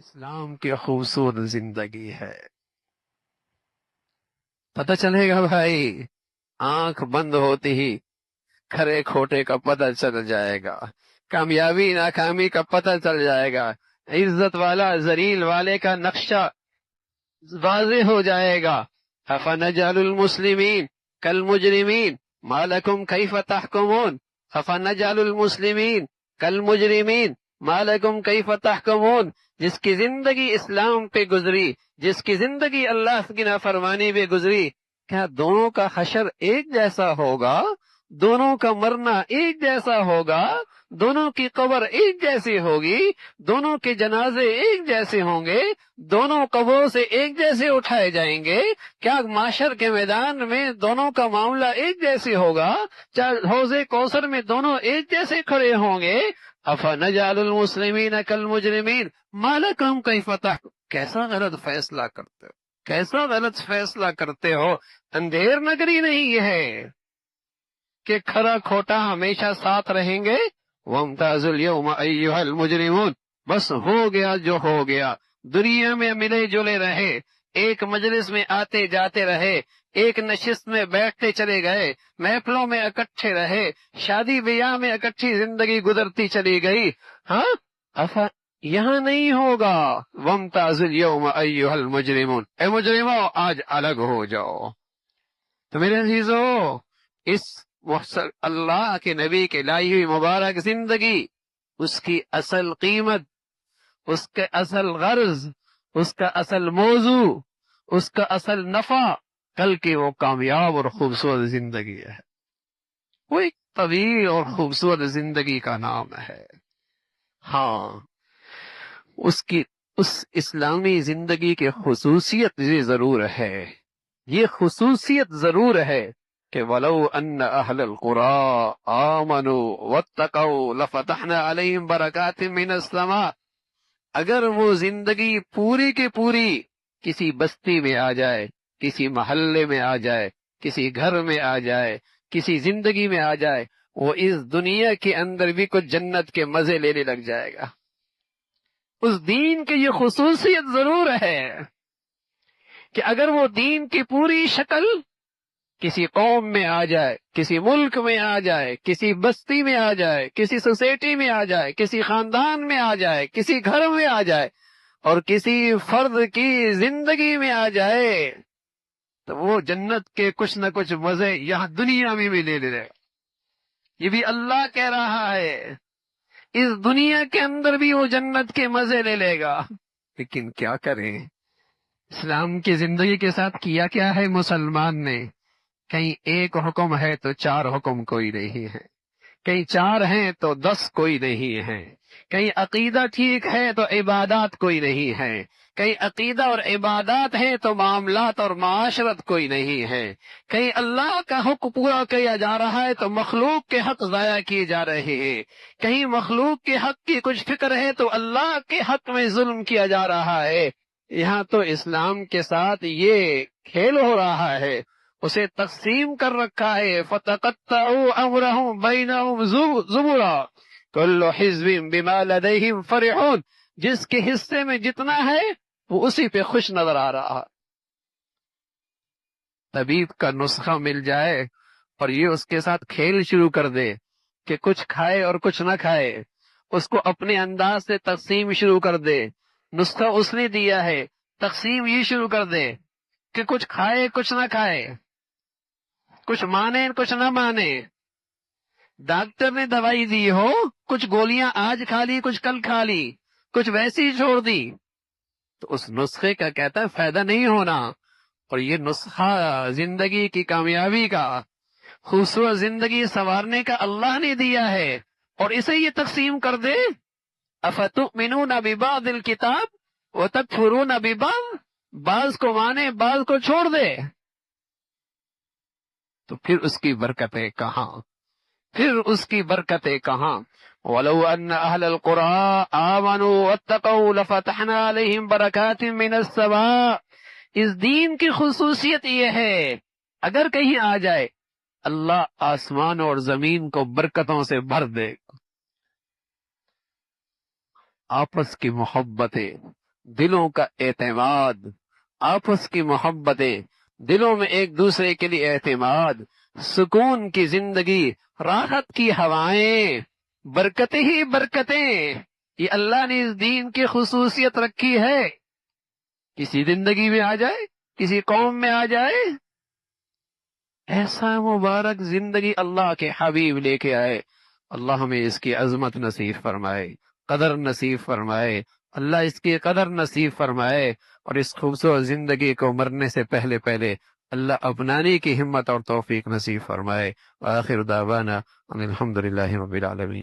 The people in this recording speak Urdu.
اسلام کی خوبصورت زندگی ہے. پتہ چلے گا بھائی، آنکھ بند ہوتی ہی کھرے کھوٹے کا پتہ چل جائے گا، کامیابی ناکامی کا پتہ چل جائے گا، عزت والا ذلیل والے کا نقشہ واضح ہو جائے گا. افنجعل المسلمین کالمجرمین ما لکم کیف تحکمون، افنجعل المسلمین کالمجرمین ما لکم کیف تحکمون. جس کی زندگی اسلام پہ گزری، جس کی زندگی اللہ کی نافرمانی پہ گزری، کیا دونوں کا حشر ایک جیسا ہوگا؟ دونوں کا مرنا ایک جیسا ہوگا؟ دونوں کی قبر ایک جیسی ہوگی؟ دونوں کے جنازے ایک جیسے ہوں گے؟ دونوں قبروں سے ایک جیسے اٹھائے جائیں گے؟ کیا معاشر کے میدان میں دونوں کا معاملہ ایک جیسے ہوگا؟ حوض کوثر میں دونوں ایک جیسے کھڑے ہوں گے؟ افنجعل المسلمین کالمجرمین ما لکم کیف تحکمون. کیسا غلط فیصلہ کرتے ہو، کیسا غلط فیصلہ کرتے ہو. اندھیر نگری نہیں یہ ہے کہ کھرا کھوٹا ہمیشہ ساتھ رہیں گے. وامتازوا اليوم ایھا المجرمون. بس ہو گیا جو ہو گیا. دنیا میں ملے جلے رہے، ایک مجلس میں آتے جاتے رہے، ایک نشست میں بیٹھتے چلے گئے، محفلوں میں اکٹھے رہے، شادی بیاہ میں اکٹھی زندگی گزرتی چلی گئی. ہاں یہاں نہیں ہوگا. وامتازوا اليوم ایھا المجرمون. اے مجرموں آج الگ ہو جاؤ. تو میرے عزیزو، اس اللہ کے نبی کے لائی ہوئی مبارک زندگی، اس کی اصل قیمت، اس کے اصل غرض، اس کا اصل موضوع، اس کا اصل نفع کل کی وہ کامیاب اور خوبصورت زندگی ہے. وہ ایک طویل اور خوبصورت زندگی کا نام ہے. ہاں، اس اسلامی زندگی کی خصوصیت یہ ضرور ہے، یہ خصوصیت ضرور ہے کہ وَلَوْ أَنَّ أَهْلَ الْقُرَىٰ آمَنُوا وَاتَّقَوْا لَفَتَحْنَا عَلَيْهِمْ بَرَكَاتٍ مِّنَ السَّمَاءِ. اگر وہ زندگی پوری کی پوری کسی بستی میں آ جائے، کسی محلے میں آ جائے، کسی گھر میں آ جائے، کسی زندگی میں آ جائے، وہ اس دنیا کے اندر بھی کچھ جنت کے مزے لینے لگ جائے گا. اس دین کی یہ خصوصیت ضرور ہے کہ اگر وہ دین کی پوری شکل کسی قوم میں آ جائے، کسی ملک میں آ جائے، کسی بستی میں آ جائے، کسی سوسائٹی میں آ جائے، کسی خاندان میں آ جائے، کسی گھر میں آ جائے، اور کسی فرد کی زندگی میں آ جائے، تو وہ جنت کے کچھ نہ کچھ مزے یہاں دنیا میں بھی لے لے گا. یہ بھی اللہ کہہ رہا ہے، اس دنیا کے اندر بھی وہ جنت کے مزے لے لے گا. لیکن کیا کریں، اسلام کی زندگی کے ساتھ کیا کیا ہے مسلمان نے؟ کہیں ایک حکم ہے تو چار حکم کوئی نہیں ہے، کہیں چار ہیں تو 10 کوئی نہیں ہے، کہیں عقیدہ ٹھیک ہے تو عبادات کوئی نہیں ہے، کہیں عقیدہ اور عبادات ہیں تو معاملات اور معاشرت کوئی نہیں ہے، کہیں اللہ کا حق پورا کیا جا رہا ہے تو مخلوق کے حق ضائع کیے جا رہے ہیں، کہیں مخلوق کے حق کی کچھ فکر ہے تو اللہ کے حق میں ظلم کیا جا رہا ہے. یہاں تو اسلام کے ساتھ یہ کھیل ہو رہا ہے، اسے تقسیم کر رکھا ہے. فَتَقَطَّعُوا أَمْرَهُمْ بَيْنَهُمْ زُبُرًا كُلُّ حِزْبٍ بِمَا لَدَيْهِمْ فَرِحُونَ. جس کے حصے میں جتنا ہے وہ اسی پہ خوش نظر آ رہا ہے. طبیب کا نسخہ مل جائے اور یہ اس کے ساتھ کھیل شروع کر دے کہ کچھ کھائے اور کچھ نہ کھائے، اس کو اپنے انداز سے تقسیم شروع کر دے. نسخہ اس نے دیا ہے، تقسیم یہ شروع کر دے کہ کچھ کھائے کچھ نہ کھائے، کچھ مانے کچھ نہ مانے. ڈاکٹر نے دوائی دی ہو، کچھ گولیاں آج کھا لی کچھ کل کھا لی، کچھ ویسی چھوڑ دی، تو اس نسخے کا کہتا ہے فائدہ نہیں ہونا. اور یہ نسخہ زندگی کی کامیابی کا، خوبصورت زندگی سنوارنے کا اللہ نے دیا ہے، اور اسے یہ تقسیم کر دے. افتؤمنون ببعض الکتاب وتکفرون ببعض. بعض کو مانے بعض کو چھوڑ دے، تو پھر اس کی برکتیں کہاں، پھر اس کی برکتیں کہاں. وَلَوْ أَنَّ أَهْلَ الْقُرَىٰ آمَنُوا وَاتَّقَوْا لَفَتَحْنَا عَلَيْهِمْ بَرَكَاتٍ مِّنَ السَّمَاءِ. اس دین کی خصوصیت یہ ہے، اگر کہیں آ جائے اللہ آسمان اور زمین کو برکتوں سے بھر دے. آپس کی محبتیں، دلوں کا اعتماد، آپس کی محبتیں، دلوں میں ایک دوسرے کے لیے اعتماد، سکون کی زندگی، راحت کی ہوائیں، برکتیں ہی برکتیں، یہ اللہ نے اس دین کی خصوصیت رکھی ہے۔ کسی زندگی میں آ جائے، کسی قوم میں آ جائے، ایسا مبارک زندگی اللہ کے حبیب لے کے آئے۔ اللہ ہمیں اس کی عظمت نصیب فرمائے، قدر نصیب فرمائے، اللہ اس کی قدر نصیب فرمائے، اور اس خوبصورت زندگی کو مرنے سے پہلے پہلے اللہ اپنانے کی ہمت اور توفیق نصیب فرمائے۔ وآخر دعوانا ان الحمد للہ رب العالمین۔